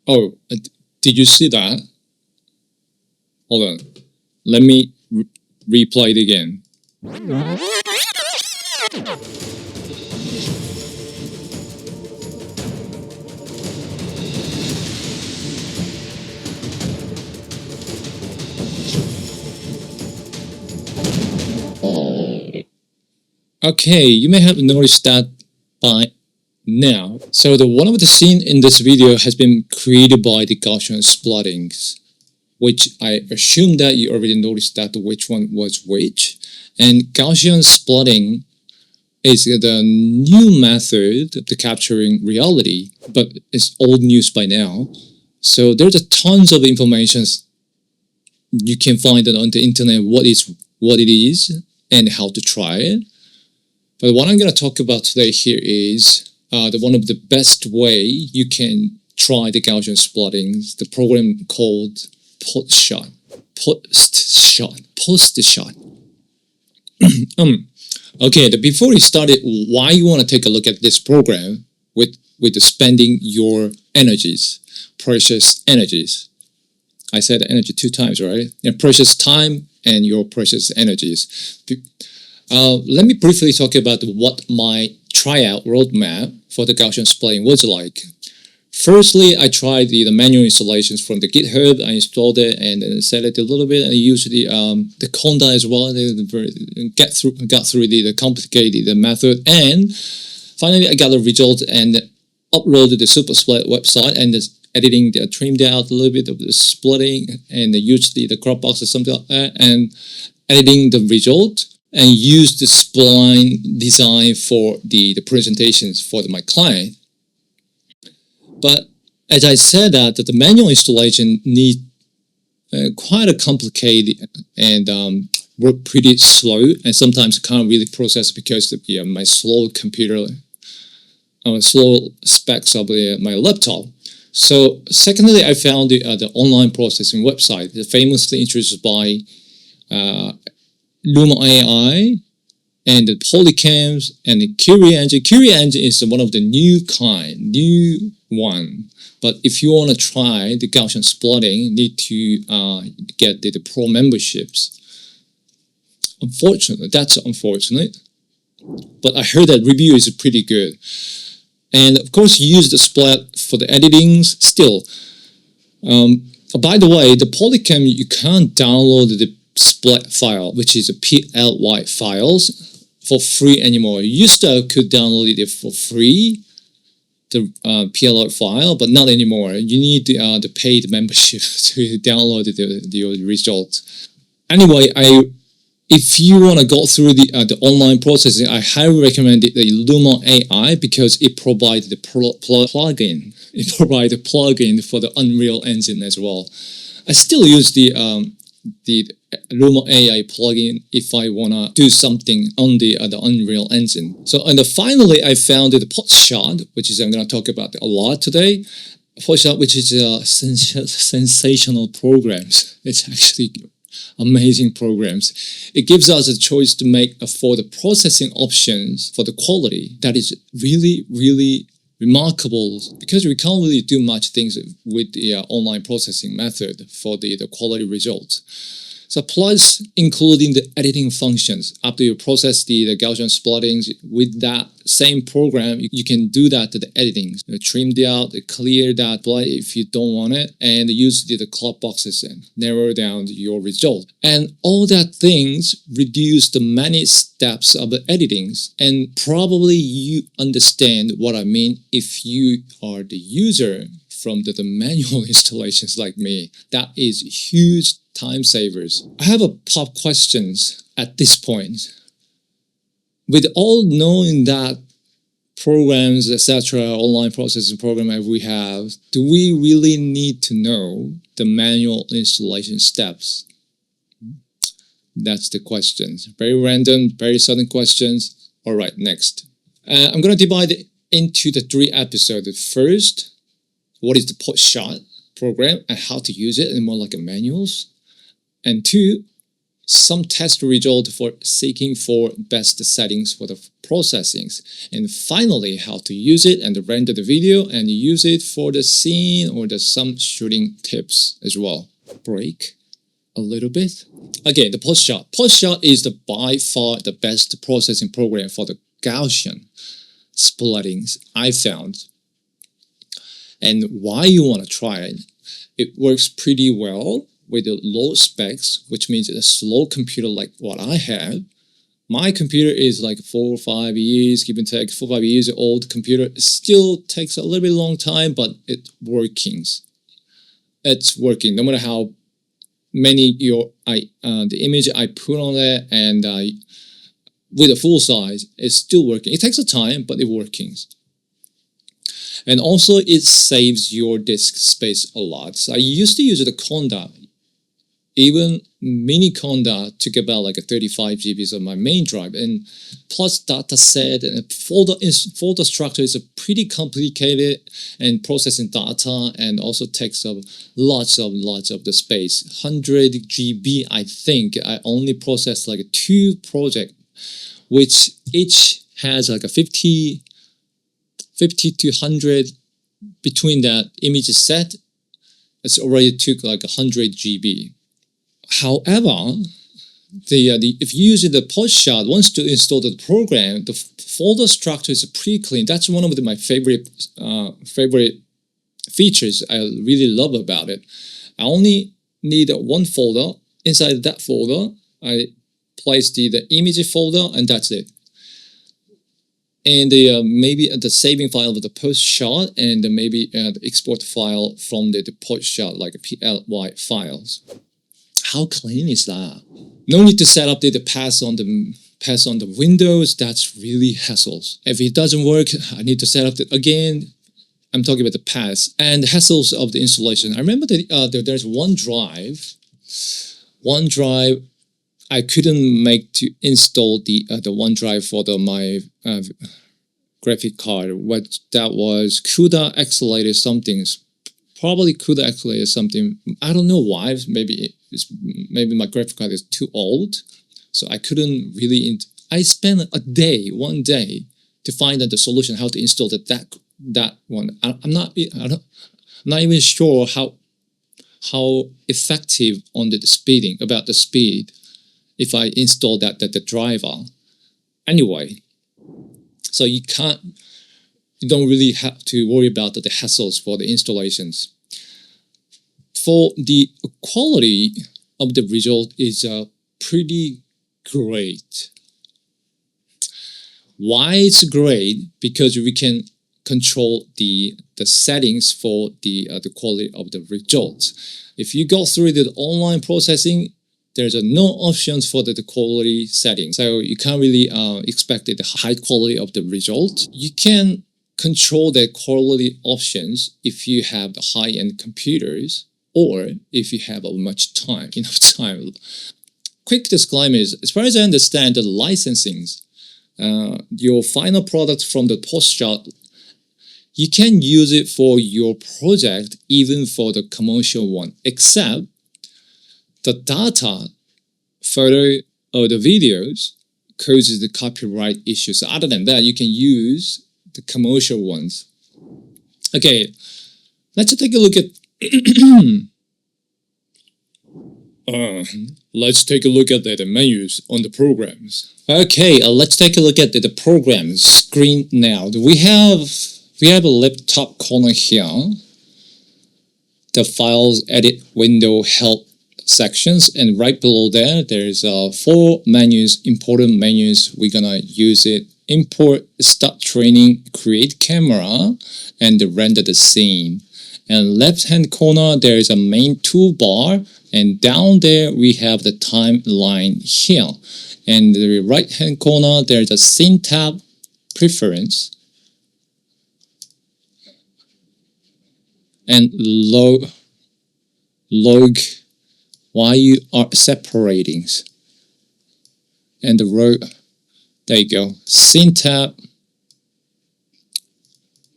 Oh, did you see that? Hold on. Let me replay it again. Okay, you may have noticed that by now. So one of the scene in this video has been created by the Gaussian Splatting, which I assume that you already noticed that which one was which. And Gaussian Splatting is the new method of capturing reality, but it's old news by now. So there's a tons of information you can find on the internet what it is and how to try it. But what I'm going to talk about today here is one of the best way you can try the Gaussian Splatting, the program called Postshot. Okay, before we started, why you want to take a look at this program with spending your energies, precious energies. I said energy 2 times, right? And precious time and your precious energies. Let me briefly talk about what my tryout roadmap for the Gaussian Splatting was like. Firstly, I tried the manual installations from the GitHub. I installed it and then set it a little bit, and I used the conda as well. Got through the complicated method, and finally I got a result and uploaded the SuperSplat website and editing, trimmed out a little bit of the splitting and used the crop box or something like that, and editing the result. And use the spline design for the presentations for my client. But as I said that the manual installation needs quite a complicated and work pretty slow, and sometimes can't really process because of my slow computer, slow specs of my laptop. So secondly, I found the online processing website, famously introduced by Luma AI and the Polycams and the Curie Engine. Curie Engine is one of the new one. But if you want to try the Gaussian Splatting, you need to get the pro memberships. Unfortunately, that's unfortunate. But I heard that review is pretty good. And of course, you use the Splat for the editings still. By the way, the Polycam, you can't download the splat file, which is a PLY files, for free anymore. You used to could download it for free, the PLY file, but not anymore. You need the paid membership to download the results. Anyway, if you want to go through the online processing, I highly recommend the Luma AI because it provides the plugin. It provides a plugin for the Unreal Engine as well. I still use the Luma AI plugin if I want to do something on the Unreal Engine. So, and finally, I found the Postshot, which is I'm going to talk about a lot today. Postshot, which is sensational programs. It's actually amazing programs. It gives us a choice to make for the processing options for the quality that is really, really remarkable, because we can't really do much things with the online processing method for the quality results. So plus including the editing functions. After you process the Gaussian Splattings with that same program, you can do that to the editing. Trim it out, clear that if you don't want it, and use the crop boxes and narrow down your result. And all that things reduce the many steps of the editings. And probably you understand what I mean if you are the user from the manual installations like me. That is huge time savers. I have a pop questions at this point. With all knowing that programs, etc., online processing program that we have, do we really need to know the manual installation steps? That's the questions. Very random, very sudden questions. All right, next. I'm going to divide it into the 3 episodes. First, what is the Postshot program and how to use it, and more like a manuals. And 2, some test result for seeking for best settings for the processing, and finally how to use it and render the video and use it for the scene or some shooting tips as well. Break a little bit. Again, the Postshot. Postshot is by far the best processing program for the Gaussian splatting I found. And why you want to try it? It works pretty well with the low specs, which means a slow computer like what I have. My computer is like 4 or 5 years, give and take, 4 or 5 years old computer. It still takes a little bit long time, but it's working. It's working no matter how many the image I put on there, and with a full size, it's still working. It takes a time, but it's working. And also, it saves your disk space a lot. So I used to use the Conda. Even mini Conda took about like 35 GB of my main drive, and plus data set and folder structure is pretty complicated, and processing data and also takes up lots of the space. 100 GB, I think. I only processed like 2 projects, which each has like a 50 to 100 between that image set. It's already took like 100 GB. However, if you use the Postshot, once you install the program, the folder structure is pretty clean. That's one of my favorite features I really love about it. I only need one folder. Inside that folder, I place the image folder, and that's it. And maybe the saving file of the Postshot, and maybe the export file from the Postshot, like PLY files. How clean is that? No need to set up the pass on the Windows. That's really hassles. If it doesn't work, I need to set up it again. I'm talking about the pass and the hassles of the installation. I remember that there's one drive I couldn't make to install the OneDrive for my graphic card. What that was, CUDA accelerated something. Probably CUDA accelerated something. I don't know why. Maybe my graphic card is too old, so I couldn't really. I spent one day, to find out the solution how to install that one. I'm not even sure how effective on the speed if I install the driver. Anyway, so you don't really have to worry about the hassles for the installations. For the quality of the result is pretty great. Why it's great? Because we can control the settings for the quality of the results. If you go through the online processing, there's no options for the quality settings, so you can't really expect the high quality of the result. You can control the quality options if you have the high-end computers, or if you have enough time. Quick disclaimer is, as far as I understand, the licensing, your final product from the Postshot, you can use it for your project, even for the commercial one, except the data, photo, or the videos causes the copyright issues. So other than that, you can use the commercial ones. Okay, let's take a look at let's take a look at the menus on the programs. Okay, let's take a look at the programs screen now. We have a left top corner here, the files, edit, window, help sections, and right below there's 4 menus, important menus. We're gonna use it: import, start training, create camera, and render the scene. And left hand corner there's a main toolbar, and down there we have the timeline here. And the right hand corner there's a scene tab, preference, and log why you are separating, and the row. There you go. Scene tab.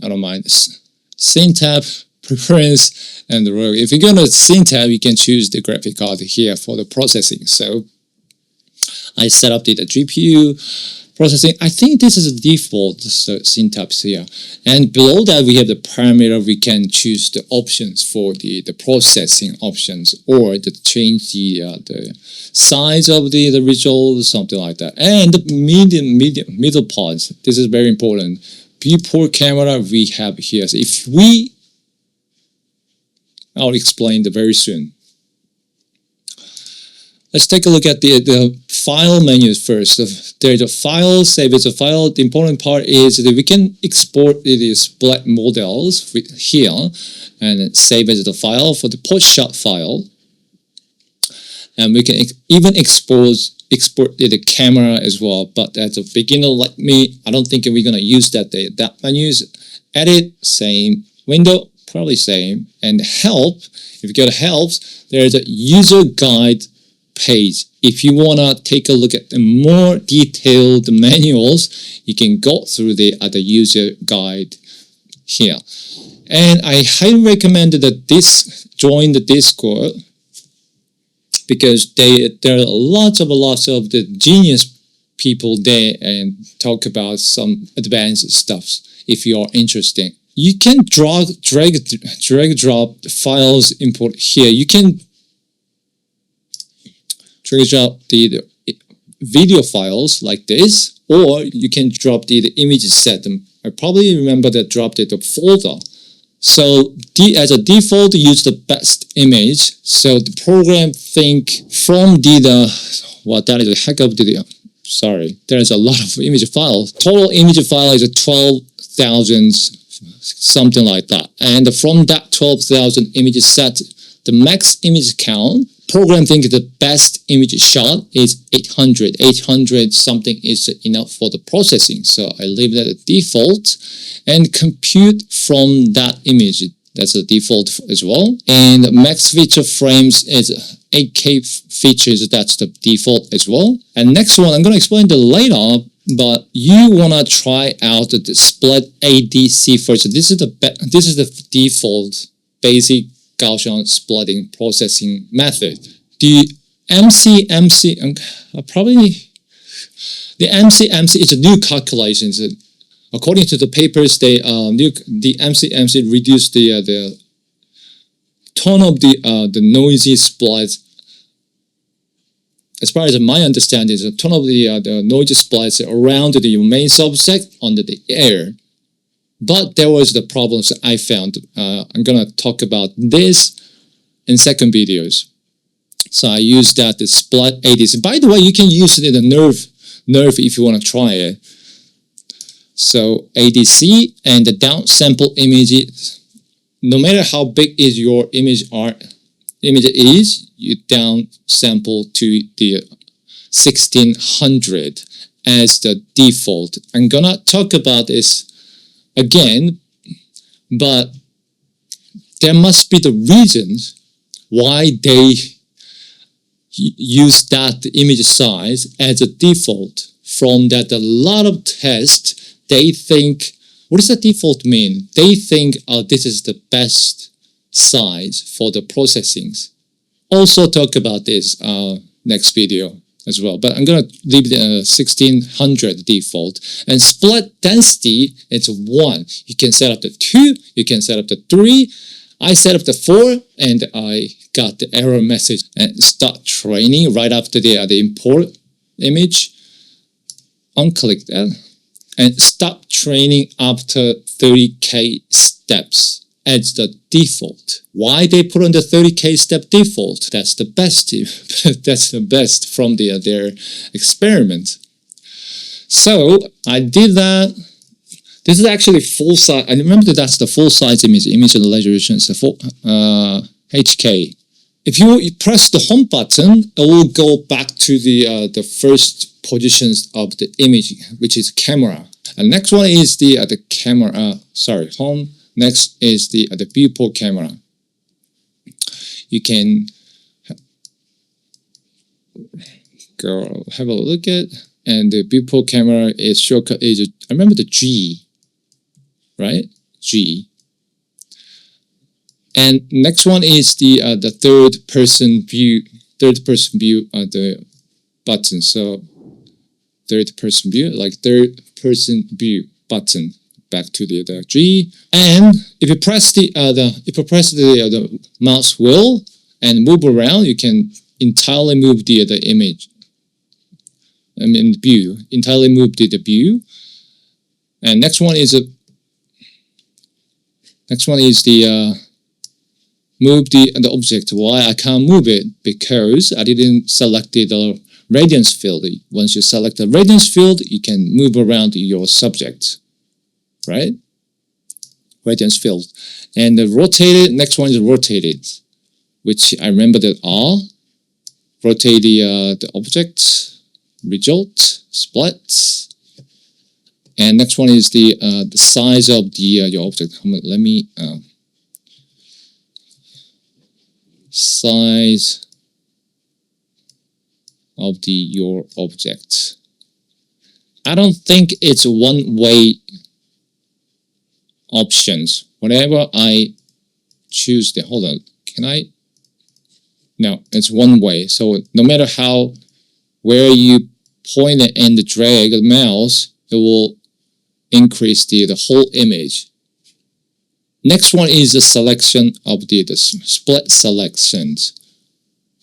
I don't mind this. Scene tab, preference, and the row. If you're gonna scene tab, you can choose the graphic card here for the processing. So I set up the GPU processing. I think this is a default syntax here. And below that, we have the parameter. We can choose the options for the processing options, or change the size of the result, something like that. And the middle parts. This is very important. Viewport camera we have here. So if I'll explain that very soon. Let's take a look at the file menus first. So there's a file, save as a file. The important part is that we can export the splat models here and save as the file for the Postshot file. And we can even export the camera as well. But as a beginner like me, I don't think we're going to use that menus. Edit, same window, probably same. And help, if you go to helps, there's a user guide page. If you want to take a look at the more detailed manuals, you can go through the user guide here. And I highly recommend that join the Discord, because there are lots of the genius people there and talk about some advanced stuff if you are interested. You can drag drop the files import here. You can drag drop the video files like this, or you can drop the image set. I probably remember that dropped the folder. So as a default, use the best image. So the program think from that is a heck of sorry, there's a lot of image files. Total image file is 12,000, something like that. And from that 12,000 image set, the max image count, program thinks the best image shot is 800. 800 something is enough for the processing. So I leave that at default and compute from that image. That's a default as well. And max feature frames is 8K features. That's the default as well. And next one, I'm going to explain that later, but you want to try out the splat ADC first. So this is the default basic Gaussian splatting processing method. The MC is a new calculation. According to the papers, the MC reduced the tone of the noisy splats. As far as my understanding, the tone of the noisy splats around the main subject under the air. But there was the problems that I found. I'm gonna talk about this in second videos. So I used the splat ADC. By the way, you can use the nerve if you want to try it. So ADC and the downsample image. No matter how big is your image is, you downsample to the 1600 as the default. I'm gonna talk about this again, but there must be the reasons why they use that image size as a default. From that, a lot of tests, they think, what does the default mean? They think, this is the best size for the processings. Also talk about this next video as well, but I'm going to leave the 1600 default. And splat density, it's 1. You can set up the 2, you can set up the 3. I set up the 4, and I got the error message and start training right after the import image. Unclick that and stop training after 30K steps as the default. Why they put on the 30K step default? That's the best. That's the best from their experiment. So I did that. This is actually full size. I remember that's the full size image resolution is HK. If you press the home button, it will go back to the first positions of the image, which is camera. And next one is the camera. Home. Next is the viewport camera. You can go have a look at, and the viewport camera is shortcut is I remember the G, right? G. And next one is the third person view the button. So third-person view, like third-person view button. Back to the G, and if you press the mouse wheel and move around, you can entirely move the image. I mean view, entirely move the view. And next one is the move the object. Why I can't move it? Because I didn't select the radiance field. Once you select the radiance field, you can move around your subject. Right? Radiance field. And the rotated, next one is rotated, which I remember that R. Rotate the object, result, splat. And next one is the size of your object. Let me size of your object. I don't think it's one-way options. Whenever I choose the, hold on, can I? No, it's one way. So no matter where you point it and drag the mouse, it will increase the whole image. Next one is the selection of the split selections.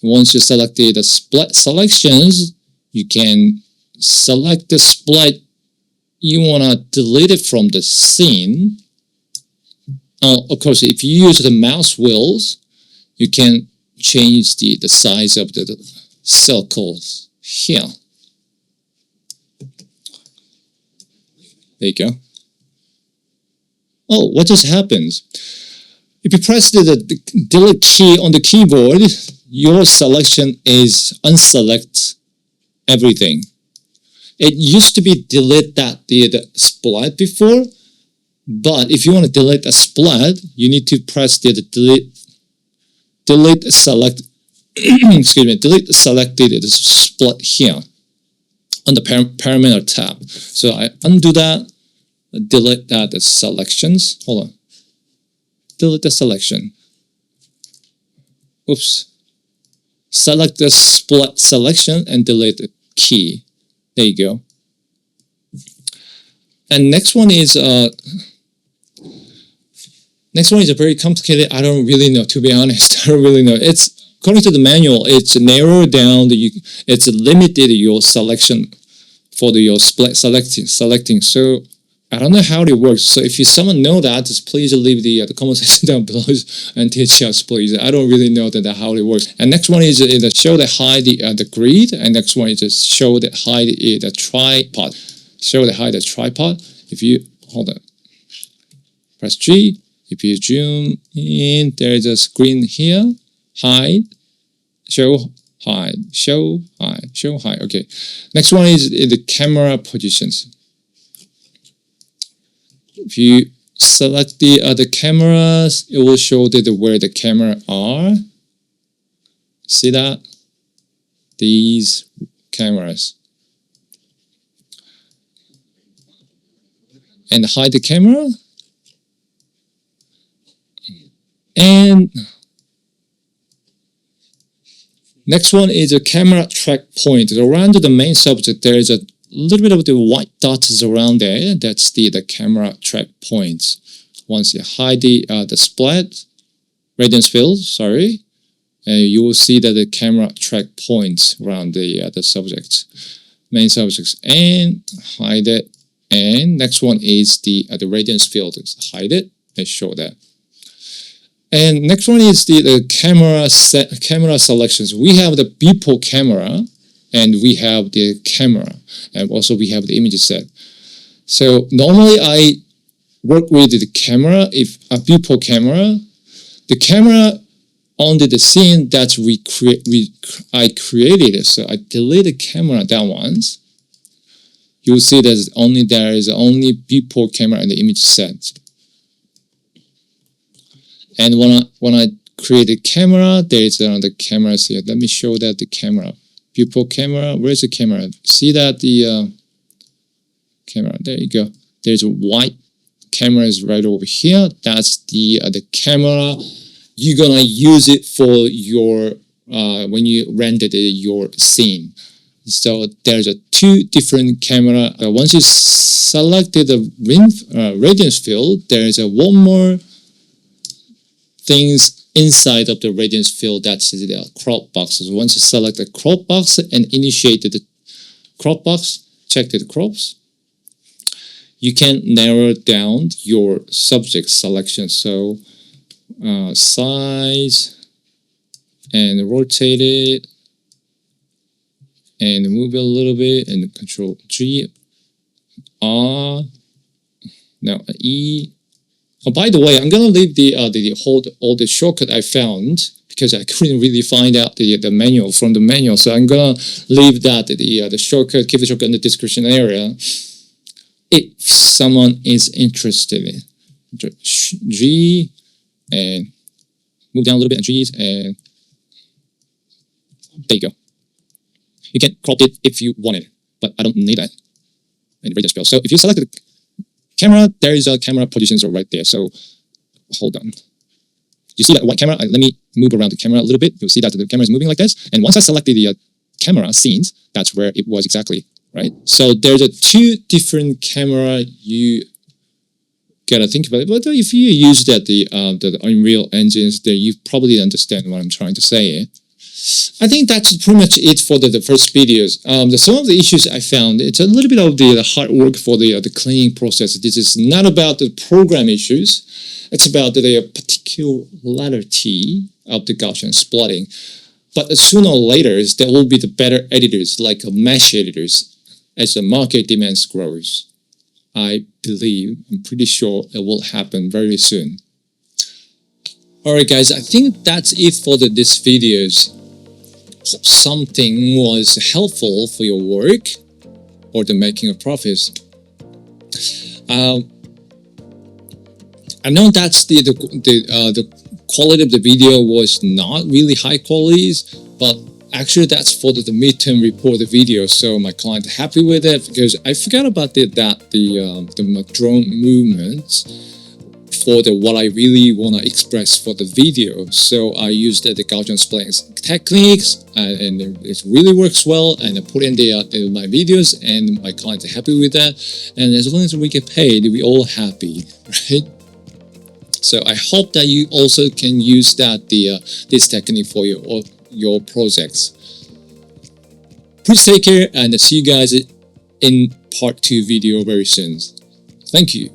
Once you select the split selections, you can select the split you want to delete it from the scene. Of course, if you use the mouse wheels, you can change the size of the circles here. There you go. Oh, what just happens? If you press the delete key on the keyboard, your selection is unselect everything. It used to be delete the splat before, but if you want to delete a splat, you need to press the delete select excuse me, delete selected splat here on the parameter tab. So I undo that, delete the selections. Hold on. Delete the selection. Oops. Select the splat selection and delete the key. There you go. And next one is very complicated. I don't really know, to be honest. I don't really know. It's according to the manual. It's narrowed down. It's limited your selection for your split selecting. So I don't know how it works. So if someone know that, just please leave the comment section down below and teach us, please. I don't really know how it works. And next one is show the hide the grid. And next one is just show the hide the tripod. Show the hide the tripod. If you hold on, press G. If you zoom in, there is a screen here. Hide, show, hide, show, hide, show, hide. Okay. Next one is the camera positions. If you select the other cameras, it will show where the camera are. See that? These cameras. And hide the camera. And next one is a camera track point. Around the main subject, there is a little bit of the white dots around there. That's the camera track points. Once you hide the splat radiance field, sorry, you will see that the camera track points around the subject, main subjects, and hide it. And next one is the radiance field. Hide it and show that. And next one is the camera selections. We have the Viewport camera, and we have the camera, and also we have the image set. So normally I work with the camera. If a Viewport camera, the camera on the scene that I created it. So I delete the camera that once. You'll see there is only Viewport camera and the image set. And when I create a camera, there is another camera here. Let me show that the camera. Viewport camera, where's the camera? See that the camera, there you go. There's a white camera is right over here. That's the camera. You're gonna use it for your when you render your scene. So there's two different camera. Once you selected the radiance field, there's one more things inside of the radiance field, that's the crop box. So once you select the crop box and initiate the crop box, check the crops, you can narrow down your subject selection. So size and rotate it and move it a little bit and Control G, R, now E. Oh, by the way, I'm gonna leave all the shortcut I found because I couldn't really find out the manual from the manual. So I'm gonna leave that the shortcut, keep the shortcut in the description area if someone is interested in. G and move down a little bit and G's and there you go. You can crop it if you want it, but I don't need that in the radius field. So if you select the camera, there is a camera positions right there. So hold on. You see that white camera? Let me move around the camera a little bit. You'll see that the camera is moving like this. And once I selected the camera scenes, that's where it was exactly, right? So there's two different camera you gotta think about it. But if you use that the Unreal engines, then you probably understand what I'm trying to say. I think that's pretty much it for the first videos. Some of the issues I found, it's a little bit of the hard work for the cleaning process. This is not about the program issues. It's about the particularity of the Gaussian splatting. But sooner or later, there will be the better editors, like mesh editors, as the market demands grows. I believe, I'm pretty sure it will happen very soon. Alright guys, I think that's it for this videos. Hope something was helpful for your work or the making of profits. I know that's the quality of the video was not really high qualities, but actually that's for the midterm report the video, so my client happy with it because I forgot about the drone movements for what I really want to express for the video. So I used the Gaussian splatting techniques and it really works well, and I put in my videos and my clients are happy with that, and as long as we get paid, we all happy, right? So I hope that you also can use that this technique for your projects. Please take care and see you guys in part 2 video very soon. Thank you.